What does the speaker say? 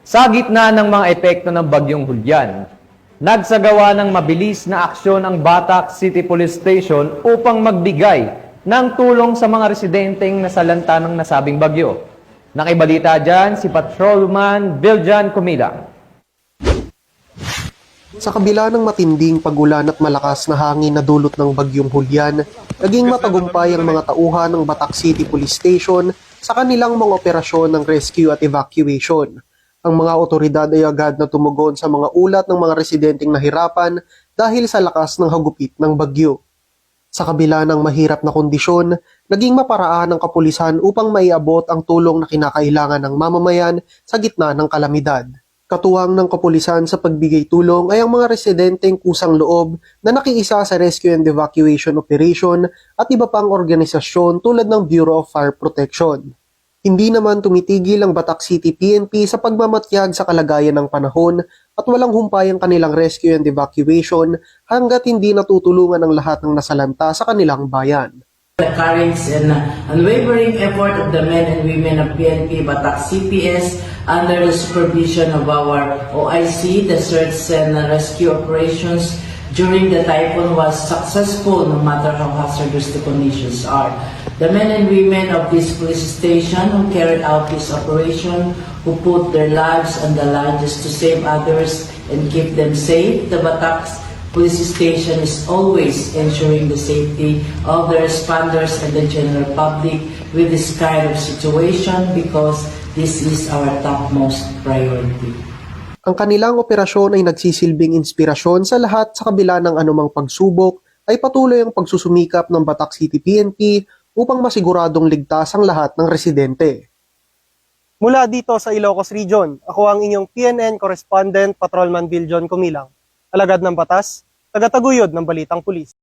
Sa gitna ng mga epekto ng Bagyong Hulyan, nagsagawa ng mabilis na aksyon ang Batac City Police Station upang magbigay ng tulong sa mga residenteng nasalanta ng nasabing bagyo. Nakibalita dyan si Patrolman Biljan Kumilang. Sa kabila ng matinding pagulan at malakas na hangin na dulot ng Bagyong Hulyan, naging matagumpay ang mga tauhan ng Batac City Police Station sa kanilang mga operasyon ng rescue at evacuation. Ang mga otoridad ay agad na tumugon sa mga ulat ng mga residenteng nahirapan dahil sa lakas ng hagupit ng bagyo. Sa kabila ng mahirap na kondisyon, naging maparaan ng kapulisan upang maiabot ang tulong na kinakailangan ng mamamayan sa gitna ng kalamidad. Katuwang ng kapulisan sa pagbigay tulong ay ang mga residenteng kusang loob na nakiisa sa rescue and evacuation operation at iba pang organisasyon tulad ng Bureau of Fire Protection. Hindi naman tumitigil ang Batac City PNP sa pagmamatyag sa kalagayan ng panahon at walang humpay ang kanilang rescue and evacuation hanggat hindi natutulungan ang lahat ng nasalanta sa kanilang bayan. The courage and unwavering effort of the men and women of PNP Batac CPS under the supervision of our OIC, the search and rescue operations during the typhoon was successful no matter how hazardous the conditions are. The men and women of this police station who carried out this operation, who put their lives on the line just to save others and keep them safe, the Batac Police Station is always ensuring the safety of the responders and the general public with this kind of situation because this is our topmost priority. Ang kanilang operasyon ay nagsisilbing inspirasyon sa lahat sa kabila ng anumang pagsubok ay patuloy ang pagsusumikap ng Batac City PNP upang masiguradong ligtas ang lahat ng residente. Mula dito sa Ilocos Region, ako ang inyong PNN Correspondent Patrolman Biljan Kumilang, alagad ng batas, tagataguyod ng Balitang Pulis.